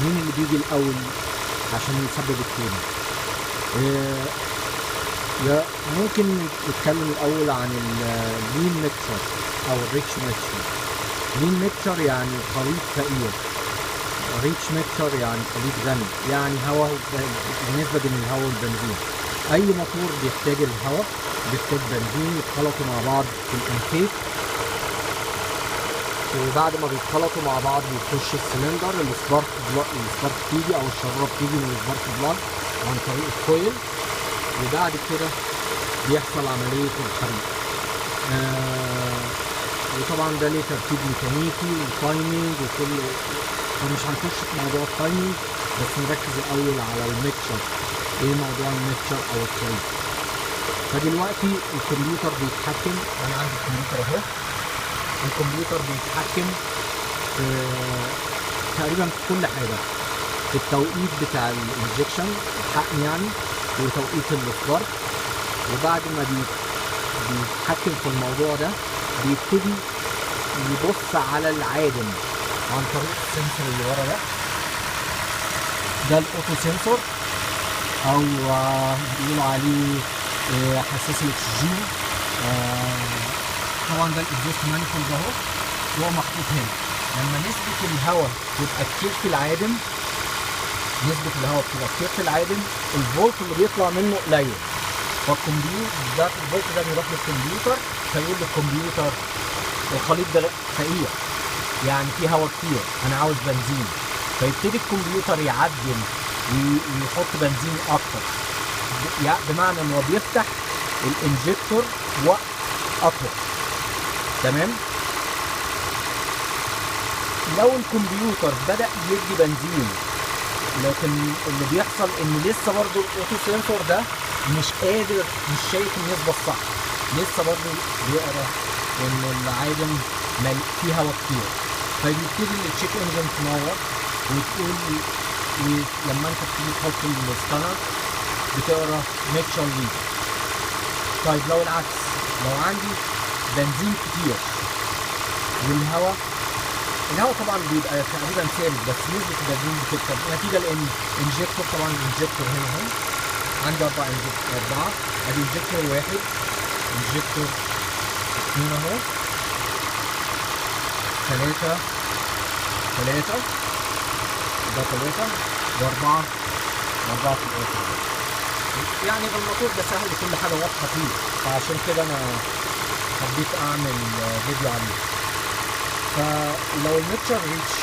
مين اللي بيجي الاول عشان يسبب التاني؟ ممكن نتكلم الاول عن اللين ميكشر او الريتش ميكشر. لين ميكشر يعني خليط فقير، ريتش ميكشر يعني خليط غني، يعني هواء بالنسبه بين الهواء والبنزين. اي موتور بيحتاج الهواء، بيحتاج بنزين يتخلطوا مع بعض في الانتيك، وبعد ما بيتخلطوا مع بعض بيخش السلندر، السبارك تيجي او الشراره بتيجي من السبارك بلاج عن طريق الكويل، وبعد كده بيحصل عمليه الحريق. وطبعا ده ليه ترتيب ميكانيكي وتايمينج وكل، فمش هنخش في موضوع التايمينج، بس نركز الاول على الميكشر. ايه موضوع الميكشر او الخليط؟ فدلوقتي الكمبيوتر بيتحكم، انا عندي الكمبيوتر اهو، الكمبيوتر بيتحكم في تقريبا في كل حاجه، في التوقيت بتاع الانجكشن الحقن يعني، وتوقيت السبارك. وبعد ما بيتحكم في الموضوع ده بيبتدي يبص على العادم عن طريق السنسور اللي ورا ده الاوتو سنسور، او بيقولوا عليه حساس الاكسجين. طبعا ده الاكزوست مانيفولد اهو، هو محطوط هنا. لما نسبة الهواء تبقى كتير في العادم، نسبة الهواء بتبقى كتير في العادم، الفولت اللي بيطلع منه قليل، فالكمبيوتر ده الفولت ده بيروح للكمبيوتر، فيقول للكمبيوتر الخليط ده فقير، يعني فيه هواء كتير، انا عاوز بنزين. فيبتدي الكمبيوتر يعدل ويحط بنزين اكتر، بمعنى ان هو بيفتح الانجكتور وقت اطول. تمام؟ لو الكمبيوتر بدأ يدي بنزين، لكن اللي بيحصل ان لسه برضو الاوتو سنسور ده مش قادر، مش شايف النسبة الصح، لسه برضو بيقرا ان العادم فيه هواء كتير، فبيبتدي التشيك انجن تنور وتقول، لما انت بتيجي تحط السكانر بتقرا ميكشر ليك. طيب لو العكس، لو عندي بنزين كتير والهواء، الهواء طبعا بيبقى تقريبا ثابت، بس نسبة البنزين بتكتر نتيجة لان انجكتور، طبعا الانجكتور هنا اهو، عندي 4 انجكتور، ادي انجكتور 1، انجكتور 2 اهو، 3 ده 3 و4 في الاخر. يعني الموتور ده سهل، كل حاجه واضحه فيه، فعشان كده انا حبيت اعمل فيديو عليه. فلو الميكشر ريتش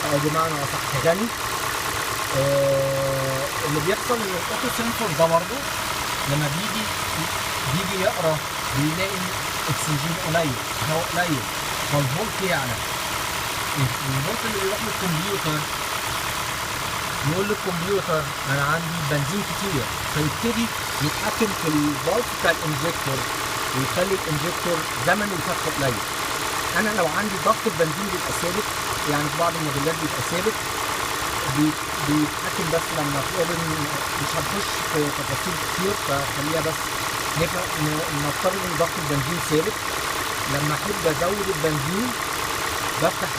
او بمعنى اصح غني، اللي بيحصل ان الاوتو سنسور ده برضه لما بيجي يقرا بيلاقي الاكسجين قليل، هو قليل، فالفولت يعلى. الفولت اللي بيروح للكمبيوتر يقول للكمبيوتر انا عندي بنزين كتير، فيبتدي يتحكم في الفولت بتاع الانجكتور ويخلي الانجكتور زمن الفتح قليل. انا لو عندي ضغط البنزين بيبقى ثابت، يعني في بعض الموديلات بيبقى ثابت، بيتحكم بس لما تقابل، مش هنخش في تفاصيل كتير، فخليها بس نفترض ان ضغط البنزين ثابت. لما احب ازود البنزين بفتح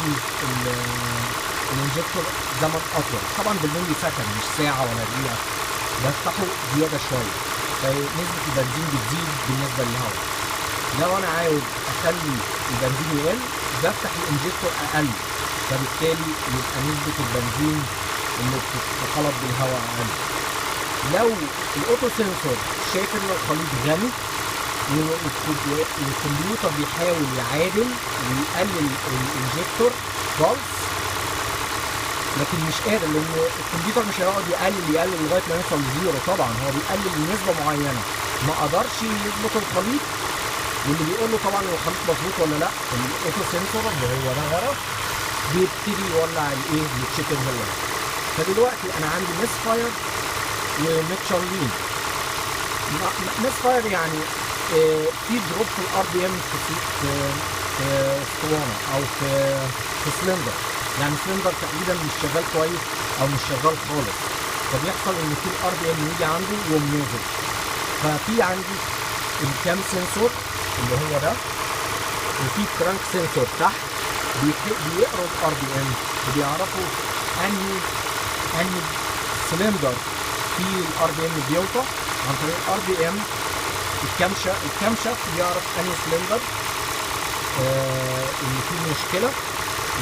الانجكتور زمن اطول، طبعا بالملي سكند مش ساعه ولا دقيقه، بفتحه زياده شويه، فنسبه البنزين بتزيد بالنسبه للهواء. لو انا عاوز اخلي البنزين يقل بفتح الانجكتور اقل، فبالتالي يبقى نسبه البنزين اللي بتتخلط بالهواء اقل. لو الاوتو سنسور شايف ان الخليط غني والكمبيوتر بيحاول يعادل ويقلل الانجكتور بالس، لكن مش قادر، لان الكمبيوتر مش هيقعد يقلل لغايه ما يوصل لزيرو، طبعا هو بيقلل لنسبه معينه، ما قدرش يظبط الخليط. واللي بيقول له طبعا هو الخليط مظبوط ولا لا، الاوتو سنسور اللي هو ده ورا بيبتدي يولع الايه، التشيكن هو. فدلوقتي انا عندي ميس فاير وميكشر لين. ميس فاير يعني في دروب في الار بي ام في اسطوانه او في سلندر، يعني سلندر تقريبا مش شغال كويس او مش شغال خالص، فبيحصل ان في الار بي ام يجي عنده يقوم نازل. ففي عندي الكام سنسور اللي هو ده، وفي كرانك سنسور تحت بيقروا الار بي ام وبيعرفوا انهي سلندر في الار بي ام بيوطى عن طريق الار بي ام. الكام شافت بيعرف انهي سلندر ان في مشكله،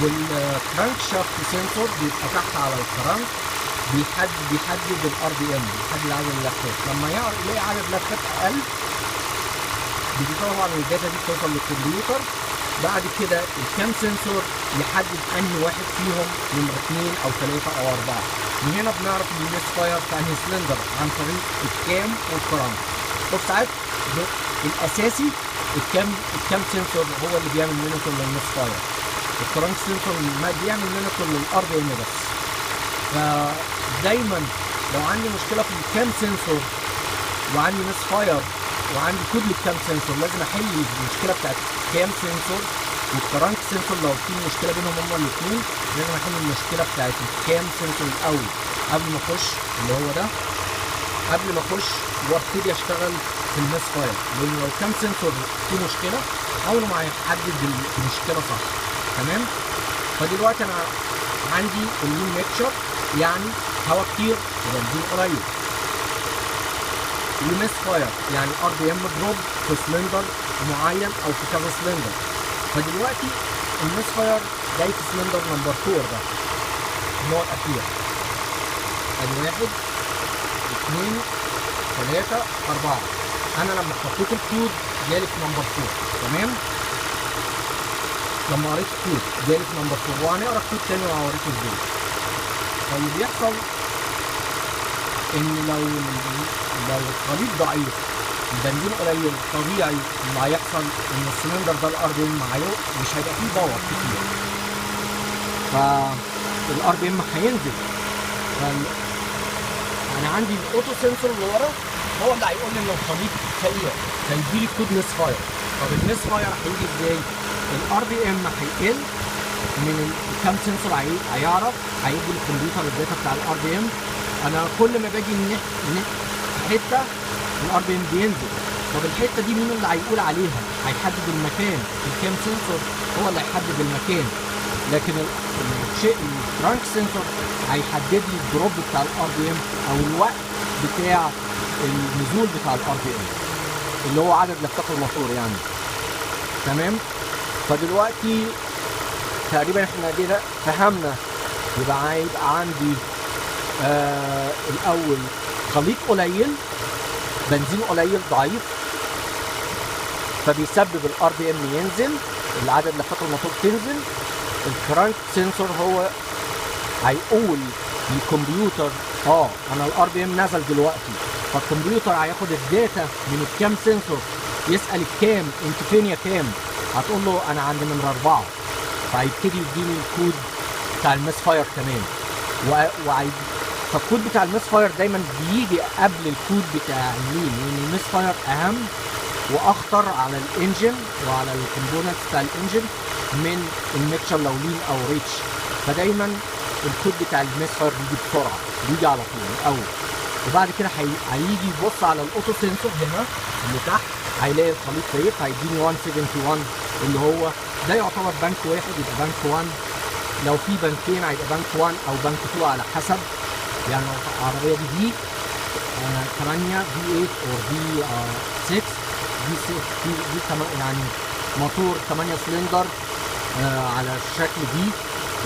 والكرانك شافت سنسور بيبقى تحت على الكرانك بيحدد الار بي ام، بيحدد عدد اللفات. لما يلاقي عدد لفات اقل دي طبعا الداتا دي بتوصل للكمبيوتر. بعد كده الكام سنسور يحدد انهي واحد فيهم نمرة 2 او 3 او 4. من هنا بنعرف الميس فاير في انهي سلندر عن طريق الكام والكرانك. وساعات الاساسي الكام سنسور هو اللي بيعمل مونيتور للميس فاير، الكرانك سنسور ما بيعمل مونيتور للار بي ام بس. فدايما لو عندي مشكله في الكام سنسور وعندي ميس فاير وعندي كود للكام سنسور، لازم احل المشكله بتاعت الكام سنسور والكرانك سنسور. لو في مشكله بينهم هما الاثنين لازم احل المشكله بتاعت الكام سنسور الاول قبل ما اخش اللي هو ده، قبل ما اخش وابتدي اشتغل في الميس فاير. لان لو كام سنسور في مشكله عمره ما هيحدد المشكله صح. تمام. فدلوقتي انا عندي اللين ميكشر يعني هواء كتير وبنزين قليل، وميس فاير يعني ار بي ام دروب في سلندر معين او في كذا سلندر. فدلوقتي الميس فاير جاي في سلندر نمبر 4 ده النوع الاخير. ادي 1 2 3 4. انا لما حطيت الكود جالي في نمبر 4. تمام. لما قريت الكود جالي في نمبر 4، وهنقرا الكود تاني وهوريكم ازاي. فاللي بيحصل ان لو الخليط ضعيف البنزين قليل طبيعي اللي هيحصل ان السلندر ده الار بي ام مش هيبقى فيه باور كتير، فالار بي ام هينزل. انا عندي الاوتو سنسور اللي ورا هو اللي هيقول لي ان الخليط سيء فيدي لي كود ميس فاير. طب الميس فاير هيجي ازاي؟ الار بي ام هيقل من الكام سنسور هيعرف هيدي للكمبيوتر الداتا بتاع الار بي ام. انا كل ما باجي حته الار بي ام بينزل. طب الحته دي مين اللي هيقول عليها؟ هيحدد المكان. الكام سنسور هو اللي هيحدد المكان، لكن الكرانك سنسور هيحدد لي الدروب بتاع الار بي ام او الوقت بتاع النزول بتاع الار بي ام اللي هو عدد لفات الموتور يعني. تمام. فدلوقتي تقريبا احنا كده فهمنا. يبقى عندي الاول خليط قليل، بنزين قليل ضعيف، فبيسبب الار بي ام ينزل، العدد لفات الموتور تنزل. الكرانك سنسور هو هيقول للكمبيوتر انا الار بي ام نزل دلوقتي، فالكمبيوتر هياخد الداتا من الكام سنسور يسال الكام انت فين يا كام، هتقول له انا عند نمره 4، فهيبتدي يديني الكود بتاع الميس فاير كمان. فالكود بتاع الميس فاير دايما بيجي قبل الكود بتاع اللين، لان الميس فاير اهم واخطر على الانجن وعلى الكومبوننتس بتاع الانجن من الميكشر لو لين او ريتش. فدايما الكود بتاع الميس فاير بيجي بسرعه، بيجي على طول الاول. وبعد كده هيجي يبص على الاوتو سنسور هنا اللي تحت، هيلاقي الخليط فيق، هيديني 171 اللي هو ده يعتبر بنك واحد، يبقى بنك 1. لو في بنكين هيبقى بنك 1 او بنك 2 على حسب. يعني العربيه دي 8 في 8 او في 6 دي يعني موتور 8 سلندر على الشكل دي،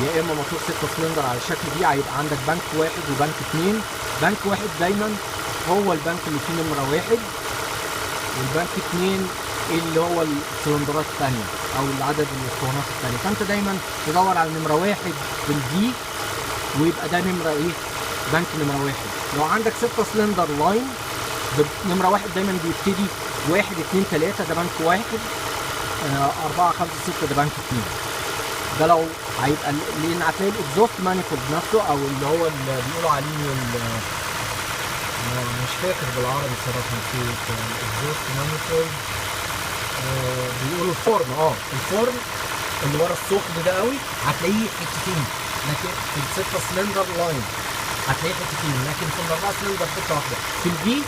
يا اما موتور 6 سلندر على الشكل دي. هيبقى عندك بنك واحد وبنك 2. بنك واحد دايما هو البنك اللي فيه نمره 1، والبنك 2 اللي هو السلندرات الثانيه او العدد الاسطوانات الثانيه. فانت دايما تدور على نمره 1 في الدي، ويبقى ده نمره بنك نمره 1. لو عندك 6 سلندر لاين نمره 1 دايما بيبتدي 1 2 3 ده بنك 1، 4 5 6 ده بنك 2. ده لو هيبقى لان هتلاقي الاكزوست مانيفولد نفسه او اللي هو اللي بيقولوا عليه مش فاكر بالعربي صراحه، نسيت الاكزوست مانيفولد. بيقولوا الفورم الفورم اللي ورا الثقب ده قوي هتلاقيه حتتين، لكن في ال6 سلندر لاين هتلاقيه حتتين، لكن في ال4 سلندر حته واحده. في الفي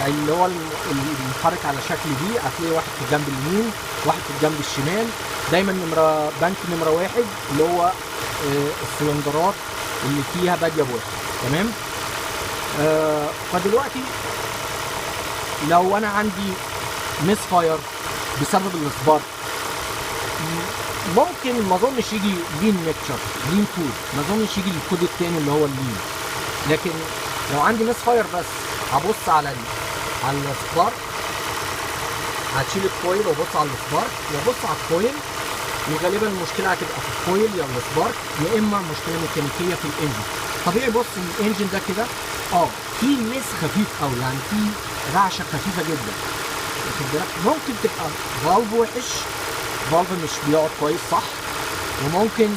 اللي هو المحرك على شكل في هتلاقي واحد في الجنب اليمين واحد في الجنب الشمال. دايما بنك نمره 1 اللي هو السلندرات اللي فيها باديه بوش. تمام. فدلوقتي لو انا عندي ميس فاير بسبب السبارك، ممكن ما اظنش يجي لين ميكشر لين كود، ما اظنش يجي الكود التاني اللي هو اللين. لكن لو عندي ميس فاير بس هبص على السبارك، هتشيل الكويل وابص على السبارك وابص على الكويل، وغالبا المشكله هتبقى في الكويل يا السبارك، يا اما مشكله ميكانيكيه في الانجن. طبيعي بص الانجن ده كده في مس خفيف قوي، يعني في رعشه خفيفه جدا، واخد بالك؟ ممكن تبقى فالف وحش، فالف مش بيقعد كويس صح، وممكن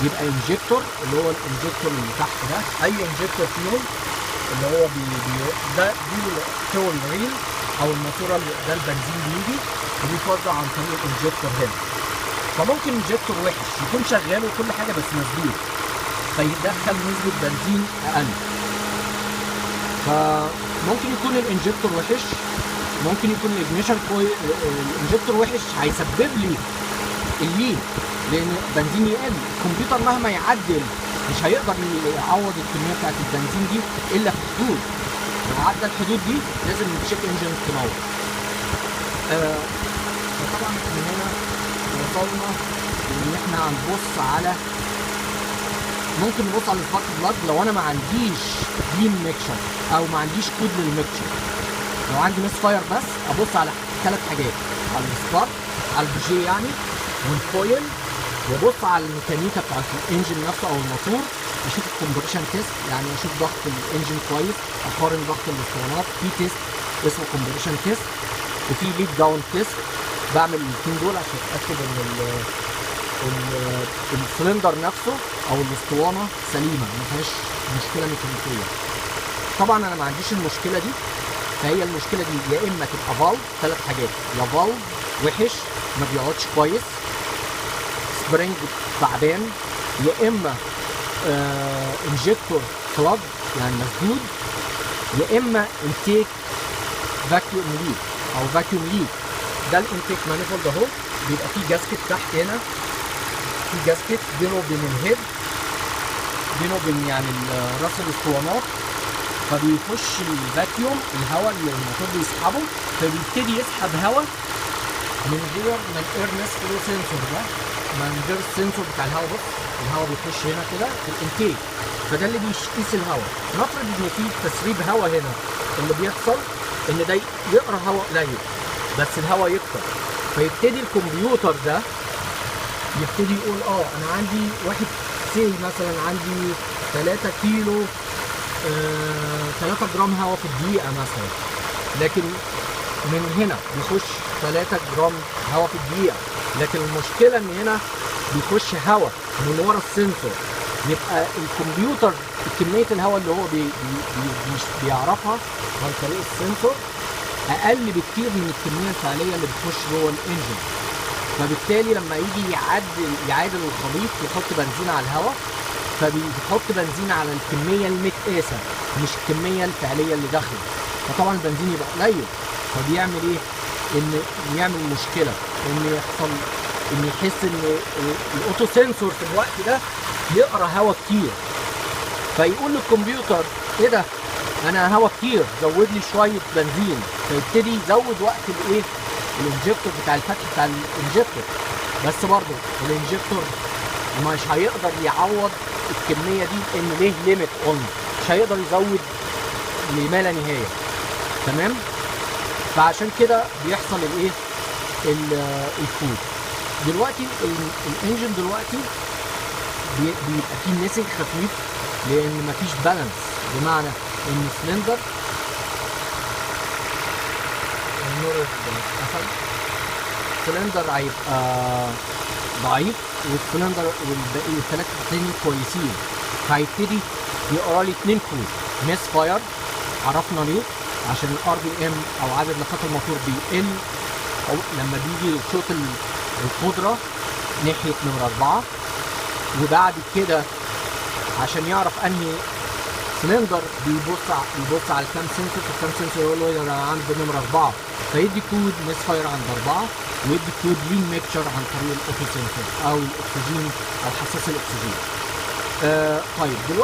يبقى انجكتور اللي هو الانجكتور اللي تحت ده، اي انجكتور فيهم اللي هو ده دي الفيول ريل او الماسوره اللي ده البنزين بيجي وبيتوزع عن طريق الانجكتور هنا. فممكن انجكتور وحش يكون شغال وكل حاجه بس مسدود، فيدخل نسبه بنزين اقل. فممكن يكون الانجكتور وحش، ممكن يكون الاجنيشن كويس. الانجكتور وحش هيسبب لي اللين، لان البنزين يقل. الكمبيوتر مهما يعدل مش هيقدر يعوض الكميه بتاعت البنزين دي الا في حدود، لو عدى الحدود دي لازم التشيك انجن تنور. فطبعا من هنا وصلنا ان احنا هنبص على، ممكن نبص على السبارك بلاج لو انا ما عنديش لين ميكشر او ما عنديش كود للميكشر. لو عندي ميس فاير بس ابص على 3 حاجات، على السبارك، على البوجيه يعني، والكويل، وابص على الميكانيكا بتاعت الانجن نفسه او الموتور، اشوف الكومبريشن تيست، يعني اشوف ضغط الانجن كويس، اقارن ضغط الاسطوانات في تيست اسمه كومبريشن تيست، وفي ليد داون تيست. بعمل الاثنين دول عشان اتاكد ان السلندر نفسه او الاسطوانه سليمه ما فيهاش مشكله ميكانيكيه. طبعا انا ما عنديش المشكله دي، فهي المشكله دي يا اما تبقى فالف، 3 حاجات، يا فالف وحش ما بيقعدش كويس، سبرينج تعبان، يا اما انجكتور كلاب يعني مسدود، يا اما انتيك فاكيوم ليك او فاكيوم ليك. ده الانتيك مانيفولد اهو، بيبقى فيه جاسكت تحت هنا، في جاسكت بينه وبين الهيد، بينه وبين يعني راس الاسطوانات، فبيخش الفاكيوم الهواء اللي الموتور بيسحبه، فبيبتدي يسحب هواء من غير ما الايرنس فلو سنسور ده، من غير السنسور بتاع الهواء. بص الهواء بيخش هنا كده في الانتيك، فده اللي بيقيس الهواء. نفرض ان في تسريب هواء هنا، اللي بيحصل ان ده يقرا هواء قليل بس الهواء يكتر، فيبتدي الكمبيوتر ده يبتدي يقول انا عندي واحد مثلا عندي 3 كيلو 3 جرام هواء في الدقيقة مثلا، لكن من هنا بيخش 3 جرام هواء في الدقيقة، لكن المشكلة ان هنا بيخش هواء من ورا السنسور، يبقى الكمبيوتر كمية الهواء اللي هو مش بيعرفها عن طريق السنسور اقل بكتير من الكمية الفعلية اللي بتخش جوه الانجن. فبالتالي لما يجي يعادل الخليط يحط بنزين على الهواء، فبيحط بنزين على الكميه المتقاسه مش الكميه الفعليه اللي داخله، فطبعا البنزين يبقى قليل، فبيعمل ايه؟ ان يعمل مشكله، ان يحصل ان يحس ان الاوتو سنسور في الوقت ده يقرا هواء كتير، فيقول للكمبيوتر ايه ده؟ انا هواء كتير، زود لي شويه بنزين، فيبتدي يزود وقت الايه؟ الانجكتور بتاع الفتح بتاع الانجكتور. بس برضه الانجكتور مش هيقدر يعوض الكميه دي، لان ليه ليميت اون، مش هيقدر يزود لما لا نهايه. تمام؟ فعشان كده بيحصل الايه؟ الكود. دلوقتي الانجن دلوقتي بيبقى فيه ميسنج خفيف، لان مفيش بالانس، بمعنى ان السلندر السلندر هيبقى ضعيف، والسلندر والثلاث التانيين كويسين، فهيبتدي يقرا لي 2 كود. ميس فاير عرفنا ليه؟ عشان الار بي ام او عدد لفات الموتور بيقل او لما بيجي شوط القدره ناحيه نمره 4، وبعد كده عشان يعرف انهي سلندر بيبص على الكام سنسور، في الكام سنسور يقول له انا عند نمره 4، فيدي كود ميس فاير عند 4، ويدي كود لين ميكشر عن طريق الاوتو سنسور او الاكسجين او حساس الاكسجين. طيب دلوقتي